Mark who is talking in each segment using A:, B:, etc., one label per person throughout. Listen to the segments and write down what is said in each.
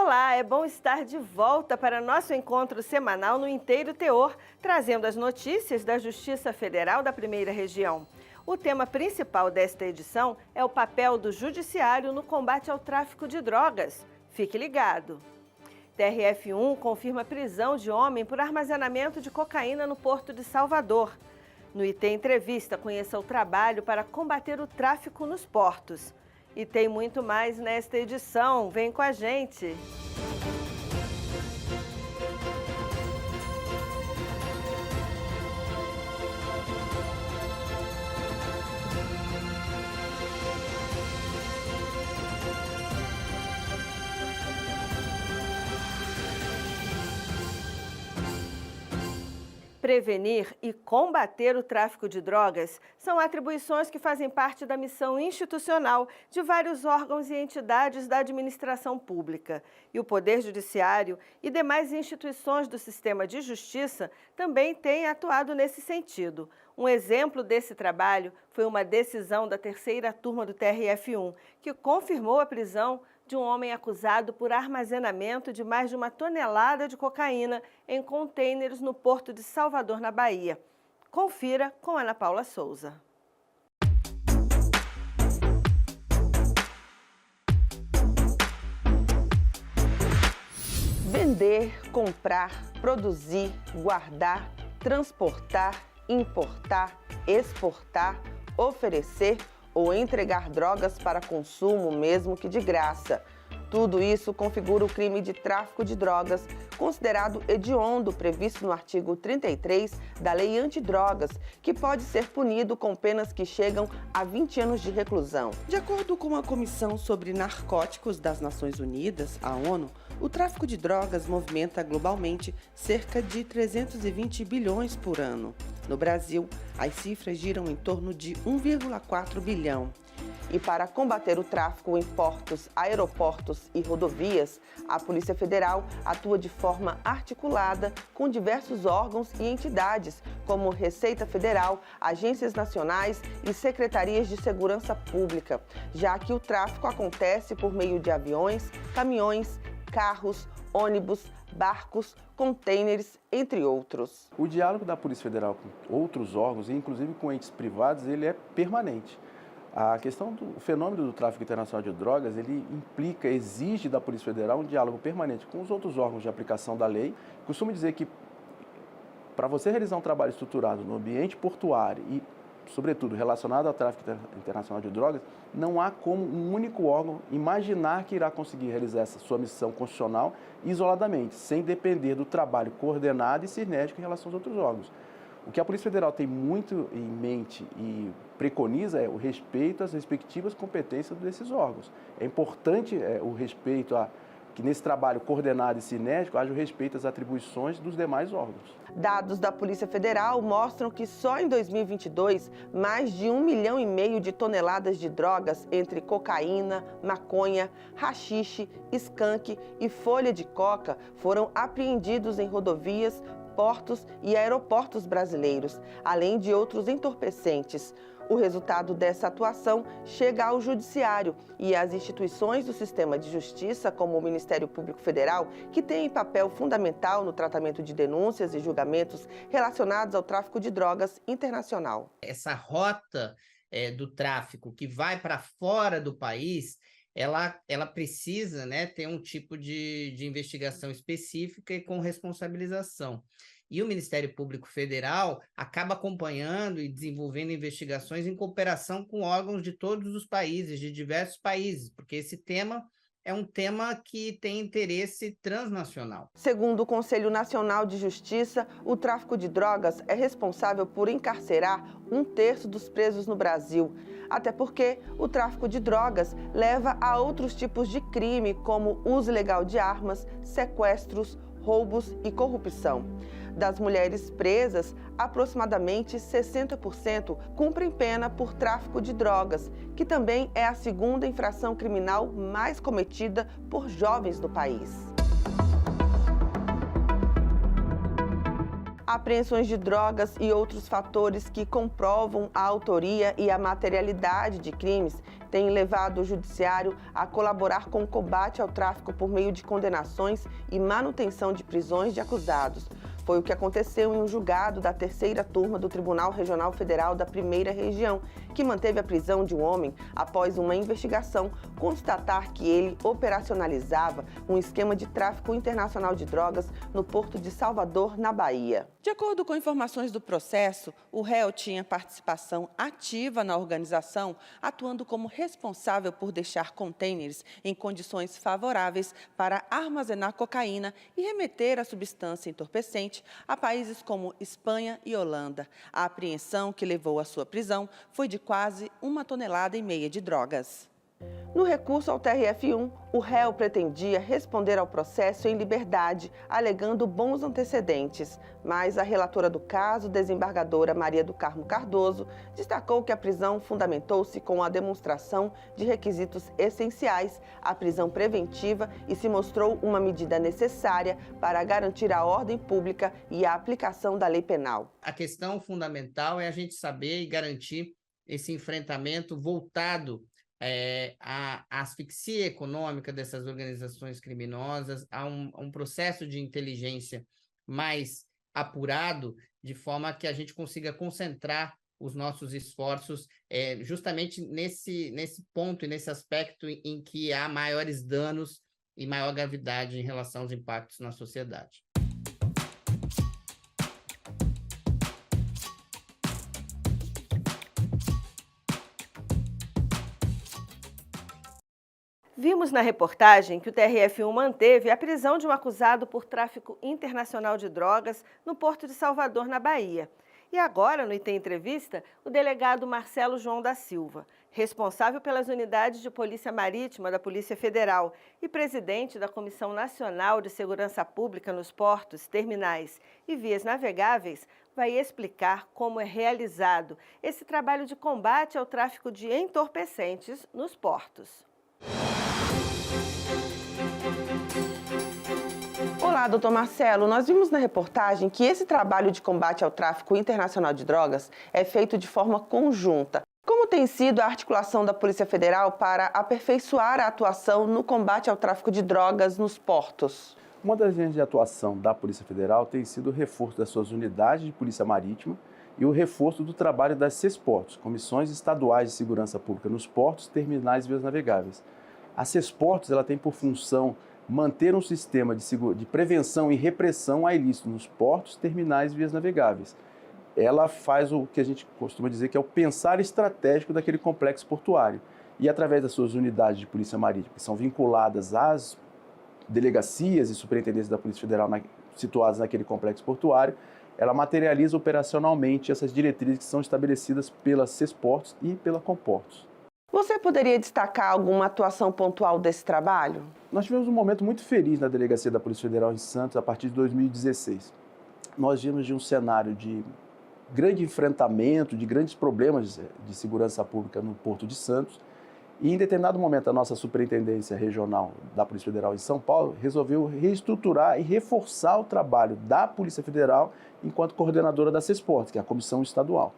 A: Olá, é bom estar de volta para nosso encontro semanal no Inteiro Teor, trazendo as notícias da Justiça Federal da Primeira Região. O tema principal desta edição é o papel do Judiciário no combate ao tráfico de drogas. Fique ligado! TRF1 confirma prisão de homem por armazenamento de cocaína no Porto de Salvador. No IT Entrevista, conheça o trabalho para combater o tráfico nos portos. E tem muito mais nesta edição. Vem com a gente! Prevenir e combater o tráfico de drogas são atribuições que fazem parte da missão institucional de vários órgãos e entidades da administração pública. E o Poder Judiciário e demais instituições do sistema de justiça também têm atuado nesse sentido. Um exemplo desse trabalho foi uma decisão da terceira turma do TRF1, que confirmou a prisão de um homem acusado por armazenamento de mais de 1 tonelada de cocaína em contêineres no Porto de Salvador, na Bahia. Confira com Ana Paula Souza.
B: Vender, comprar, produzir, guardar, transportar, importar, exportar, oferecer ou entregar drogas para consumo, mesmo que de graça. Tudo isso configura o crime de tráfico de drogas, considerado hediondo, previsto no artigo 33 da Lei Antidrogas, que pode ser punido com penas que chegam a 20 anos de reclusão. De acordo com a Comissão sobre Narcóticos das Nações Unidas, a ONU, o tráfico de drogas movimenta globalmente cerca de 320 bilhões por ano. No Brasil, as cifras giram em torno de 1,4 bilhão. E para combater o tráfico em portos, aeroportos e rodovias, a Polícia Federal atua de forma articulada com diversos órgãos e entidades, como Receita Federal, agências nacionais e secretarias de segurança pública, já que o tráfico acontece por meio de aviões, caminhões, carros, ônibus, barcos, contêineres, entre outros.
C: O diálogo da Polícia Federal com outros órgãos, inclusive com entes privados, ele é permanente. A questão do fenômeno do tráfico internacional de drogas, ele implica, exige da Polícia Federal um diálogo permanente com os outros órgãos de aplicação da lei. Costumo dizer que para você realizar um trabalho estruturado no ambiente portuário e, sobretudo, relacionado ao tráfico internacional de drogas, não há como um único órgão imaginar que irá conseguir realizar essa sua missão constitucional isoladamente, sem depender do trabalho coordenado e sinergico em relação aos outros órgãos. O que a Polícia Federal tem muito em mente e preconiza é o respeito às respectivas competências desses órgãos. É importante o respeito que nesse trabalho coordenado e sinérgico haja o respeito às atribuições dos demais órgãos.
B: Dados da Polícia Federal mostram que só em 2022, mais de 1,5 milhão de toneladas de drogas entre cocaína, maconha, haxixe, skunk e folha de coca foram apreendidos em rodovias, portos e aeroportos brasileiros, além de outros entorpecentes. O resultado dessa atuação chega ao Judiciário e às instituições do sistema de justiça, como o Ministério Público Federal, que tem papel fundamental no tratamento de denúncias e julgamentos relacionados ao tráfico de drogas internacional.
D: Essa rota do tráfico que vai para fora do país, ela precisa, né, ter um tipo de investigação específica e com responsabilização. E o Ministério Público Federal acaba acompanhando e desenvolvendo investigações em cooperação com órgãos de todos os países, de diversos países, porque esse tema é um tema que tem interesse transnacional.
B: Segundo o Conselho Nacional de Justiça, o tráfico de drogas é responsável por encarcerar 1/3 dos presos no Brasil. Até porque o tráfico de drogas leva a outros tipos de crime, como uso ilegal de armas, sequestros, roubos e corrupção. Das mulheres presas, aproximadamente 60% cumprem pena por tráfico de drogas, que também é a segunda infração criminal mais cometida por jovens do país. Apreensões de drogas e outros fatores que comprovam a autoria e a materialidade de crimes tem levado o Judiciário a colaborar com o combate ao tráfico por meio de condenações e manutenção de prisões de acusados. Foi o que aconteceu em um julgado da terceira turma do Tribunal Regional Federal da Primeira Região, que manteve a prisão de um homem após uma investigação constatar que ele operacionalizava um esquema de tráfico internacional de drogas no Porto de Salvador, na Bahia. De acordo com informações do processo, o réu tinha participação ativa na organização, atuando como responsável por deixar contêineres em condições favoráveis para armazenar cocaína e remeter a substância entorpecente a países como Espanha e Holanda. A apreensão que levou à sua prisão foi de quase 1,5 toneladas de drogas. No recurso ao TRF1, o réu pretendia responder ao processo em liberdade, alegando bons antecedentes. Mas a relatora do caso, desembargadora Maria do Carmo Cardoso, destacou que a prisão fundamentou-se com a demonstração de requisitos essenciais à prisão preventiva e se mostrou uma medida necessária para garantir a ordem pública e a aplicação da lei penal.
D: A questão fundamental é a gente saber e garantir esse enfrentamento voltado a asfixia econômica dessas organizações criminosas, a um processo de inteligência mais apurado, de forma que a gente consiga concentrar os nossos esforços justamente nesse ponto e nesse aspecto em que há maiores danos e maior gravidade em relação aos impactos na sociedade.
A: Vimos na reportagem que o TRF1 manteve a prisão de um acusado por tráfico internacional de drogas no Porto de Salvador, na Bahia. E agora, no Item Entrevista, o delegado Marcelo João da Silva, responsável pelas unidades de Polícia Marítima da Polícia Federal e presidente da Comissão Nacional de Segurança Pública nos Portos, Terminais e Vias Navegáveis, vai explicar como é realizado esse trabalho de combate ao tráfico de entorpecentes nos portos.
B: Olá, doutor Marcelo. Nós vimos na reportagem que esse trabalho de combate ao tráfico internacional de drogas é feito de forma conjunta. Como tem sido a articulação da Polícia Federal para aperfeiçoar a atuação no combate ao tráfico de drogas nos portos?
C: Uma das linhas de atuação da Polícia Federal tem sido o reforço das suas unidades de Polícia Marítima e o reforço do trabalho das CESPORTOS, Comissões Estaduais de Segurança Pública nos Portos, Terminais e Vias Navegáveis. A CESPORTOS ela tem por função manter um sistema de prevenção e repressão a ilícito nos portos, terminais e vias navegáveis. Ela faz o que a gente costuma dizer que é o pensar estratégico daquele complexo portuário. E através das suas unidades de Polícia Marítima, que são vinculadas às delegacias e superintendências da Polícia Federal situadas naquele complexo portuário, ela materializa operacionalmente essas diretrizes que são estabelecidas pelas CESPORTOS e pela Comportos.
B: Você poderia destacar alguma atuação pontual desse trabalho?
C: Nós tivemos um momento muito feliz na Delegacia da Polícia Federal em Santos a partir de 2016. Nós vimos de um cenário de grande enfrentamento, de grandes problemas de segurança pública no Porto de Santos. E em determinado momento a nossa Superintendência Regional da Polícia Federal em São Paulo resolveu reestruturar e reforçar o trabalho da Polícia Federal enquanto coordenadora da CESPORTOS, que é a Comissão Estadual.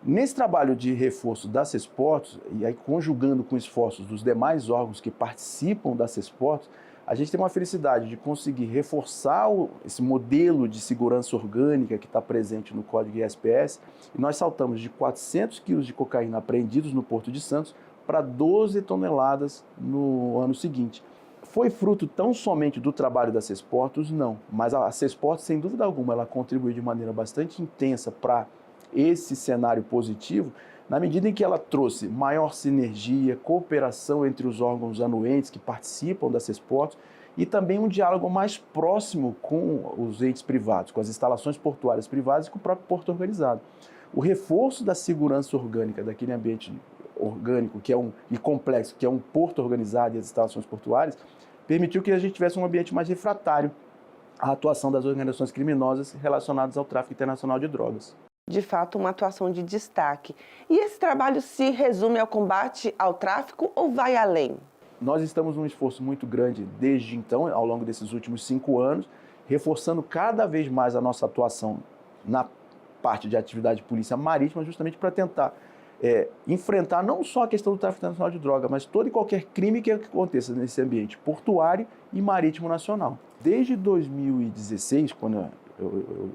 C: Nesse trabalho de reforço da CESPORTOS, e aí conjugando com esforços dos demais órgãos que participam da CESPORTOS, a gente tem uma felicidade de conseguir reforçar esse modelo de segurança orgânica que está presente no Código ISPS, e nós saltamos de 400 quilos de cocaína apreendidos no Porto de Santos para 12 toneladas no ano seguinte. Foi fruto tão somente do trabalho da CESPORTOS? Não, mas a CESPORTOS, sem dúvida alguma, ela contribuiu de maneira bastante intensa para esse cenário positivo, na medida em que ela trouxe maior sinergia, cooperação entre os órgãos anuentes que participam da CESPORTOS e também um diálogo mais próximo com os entes privados, com as instalações portuárias privadas e com o próprio porto organizado. O reforço da segurança orgânica daquele ambiente orgânico e complexo, que é um porto organizado e as instalações portuárias, permitiu que a gente tivesse um ambiente mais refratário à atuação das organizações criminosas relacionadas ao tráfico internacional de drogas.
B: De fato, uma atuação de destaque. E esse trabalho se resume ao combate ao tráfico ou vai além?
C: Nós estamos num esforço muito grande desde então, ao longo desses últimos 5 anos, reforçando cada vez mais a nossa atuação na parte de atividade de polícia marítima, justamente para tentar enfrentar não só a questão do tráfico internacional de droga, mas todo e qualquer crime que aconteça nesse ambiente portuário e marítimo nacional. Desde 2016, quando eu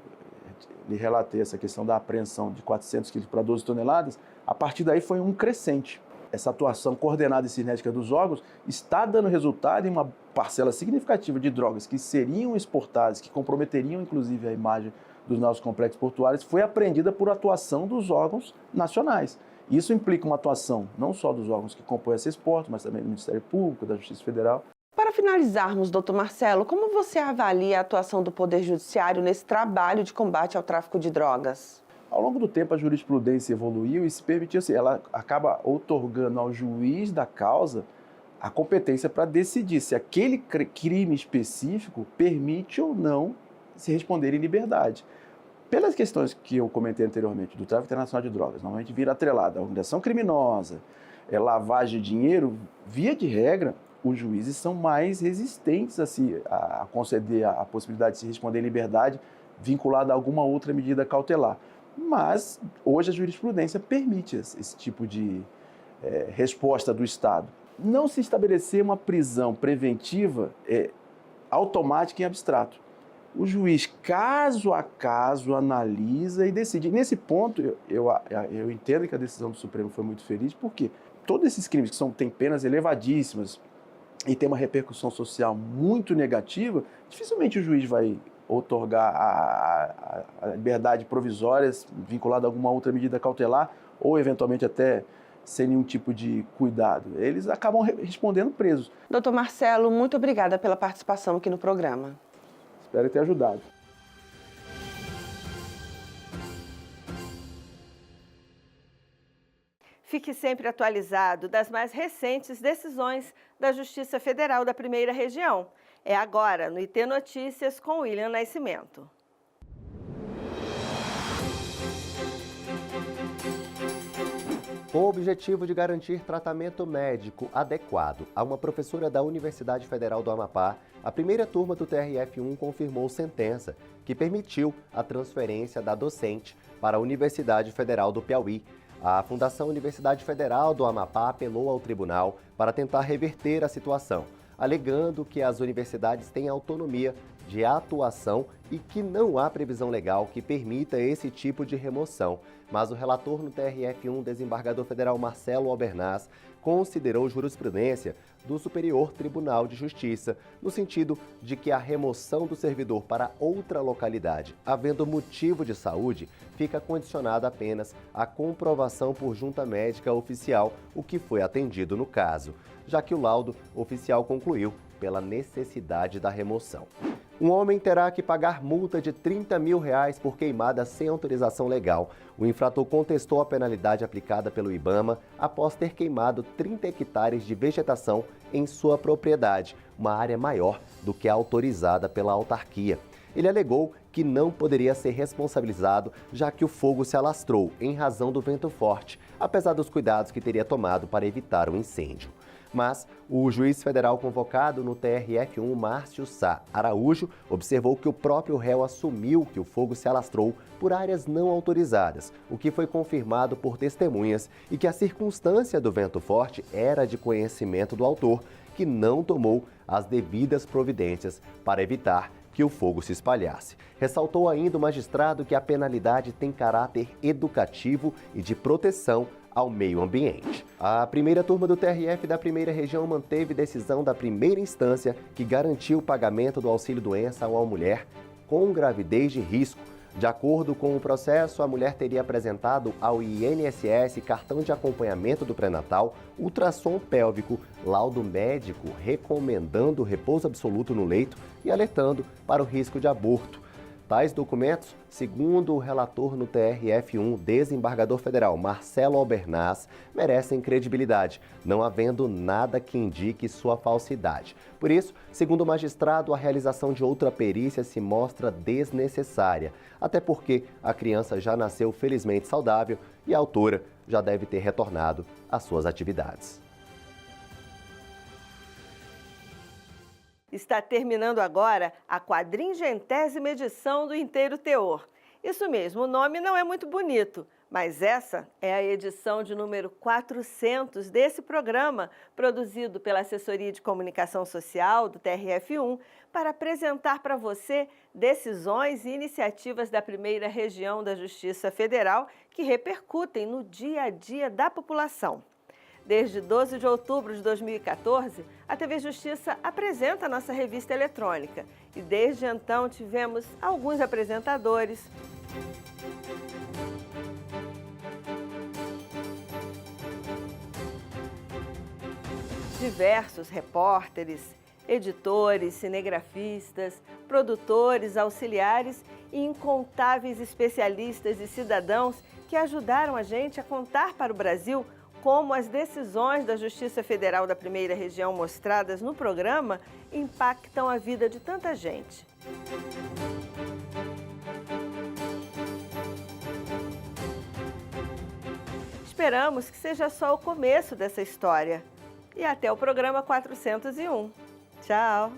C: lhe relatei essa questão da apreensão de 400 quilos para 12 toneladas, a partir daí foi um crescente. Essa atuação coordenada e cinética dos órgãos está dando resultado em uma parcela significativa de drogas que seriam exportadas, que comprometeriam inclusive a imagem dos nossos complexos portuários, foi apreendida por atuação dos órgãos nacionais. Isso implica uma atuação não só dos órgãos que compõem esse exporto, mas também do Ministério Público, da Justiça Federal.
B: Para finalizarmos, doutor Marcelo, como você avalia a atuação do Poder Judiciário nesse trabalho de combate ao tráfico de drogas?
C: Ao longo do tempo, a jurisprudência evoluiu e se permitiu, assim, ela acaba outorgando ao juiz da causa a competência para decidir se aquele crime específico permite ou não se responder em liberdade. Pelas questões que eu comentei anteriormente, do tráfico internacional de drogas, normalmente vira atrelada a organização criminosa, lavagem de dinheiro, via de regra, os juízes são mais resistentes a conceder a possibilidade de se responder em liberdade vinculada a alguma outra medida cautelar. Mas hoje a jurisprudência permite esse tipo de resposta do Estado. Não se estabelecer uma prisão preventiva automática e abstrato. O juiz, caso a caso, analisa e decide. Nesse ponto, eu entendo que a decisão do Supremo foi muito feliz, porque todos esses crimes que têm penas elevadíssimas e têm uma repercussão social muito negativa, dificilmente o juiz vai outorgar a liberdade provisória vinculada a alguma outra medida cautelar ou, eventualmente, até sem nenhum tipo de cuidado. Eles acabam respondendo presos.
B: Doutor Marcelo, muito obrigada pela participação aqui no programa.
C: Espero ter ajudado.
A: Fique sempre atualizado das mais recentes decisões da Justiça Federal da Primeira Região. É agora no IT Notícias com William Nascimento.
E: Com o objetivo de garantir tratamento médico adequado a uma professora da Universidade Federal do Amapá, a primeira turma do TRF1 confirmou sentença que permitiu a transferência da docente para a Universidade Federal do Piauí. A Fundação Universidade Federal do Amapá apelou ao tribunal para tentar reverter a situação, alegando que as universidades têm autonomia de atuação e que não há previsão legal que permita esse tipo de remoção. Mas o relator no TRF1, desembargador federal Marcelo Albernaz, considerou jurisprudência do Superior Tribunal de Justiça, no sentido de que a remoção do servidor para outra localidade, havendo motivo de saúde, fica condicionada apenas à comprovação por junta médica oficial, o que foi atendido no caso, já que o laudo oficial concluiu pela necessidade da remoção. Um homem terá que pagar multa de R$30 mil por queimada sem autorização legal. O infrator contestou a penalidade aplicada pelo IBAMA após ter queimado 30 hectares de vegetação em sua propriedade, uma área maior do que a autorizada pela autarquia. Ele alegou que não poderia ser responsabilizado, já que o fogo se alastrou em razão do vento forte, apesar dos cuidados que teria tomado para evitar o incêndio. Mas o juiz federal convocado no TRF1, Márcio Sá Araújo, observou que o próprio réu assumiu que o fogo se alastrou por áreas não autorizadas, o que foi confirmado por testemunhas, e que a circunstância do vento forte era de conhecimento do autor, que não tomou as devidas providências para evitar que o fogo se espalhasse. Ressaltou ainda o magistrado que a penalidade tem caráter educativo e de proteção ao meio ambiente. A primeira turma do TRF da Primeira Região manteve decisão da primeira instância que garantiu o pagamento do auxílio-doença a uma mulher com gravidez de risco. De acordo com o processo, a mulher teria apresentado ao INSS cartão de acompanhamento do pré-natal, ultrassom pélvico, laudo médico recomendando repouso absoluto no leito e alertando para o risco de aborto. Tais documentos, segundo o relator no TRF1, desembargador federal Marcelo Albernaz, merecem credibilidade, não havendo nada que indique sua falsidade. Por isso, segundo o magistrado, a realização de outra perícia se mostra desnecessária, até porque a criança já nasceu felizmente saudável e a autora já deve ter retornado às suas atividades.
A: Está terminando agora a 400ª edição do Inteiro Teor. Isso mesmo, o nome não é muito bonito, Mas essa é a edição de número 400 desse programa, produzido pela Assessoria de Comunicação Social do TRF1, para apresentar para você decisões e iniciativas da Primeira Região da Justiça Federal que repercutem no dia a dia da população. Desde 12 de outubro de 2014, a TV Justiça apresenta a nossa revista eletrônica e desde então tivemos alguns apresentadores, diversos repórteres, editores, cinegrafistas, produtores, auxiliares e incontáveis especialistas e cidadãos que ajudaram a gente a contar para o Brasil como as decisões da Justiça Federal da Primeira Região mostradas no programa impactam a vida de tanta gente. Esperamos que seja só o começo dessa história. E até o programa 401. Tchau!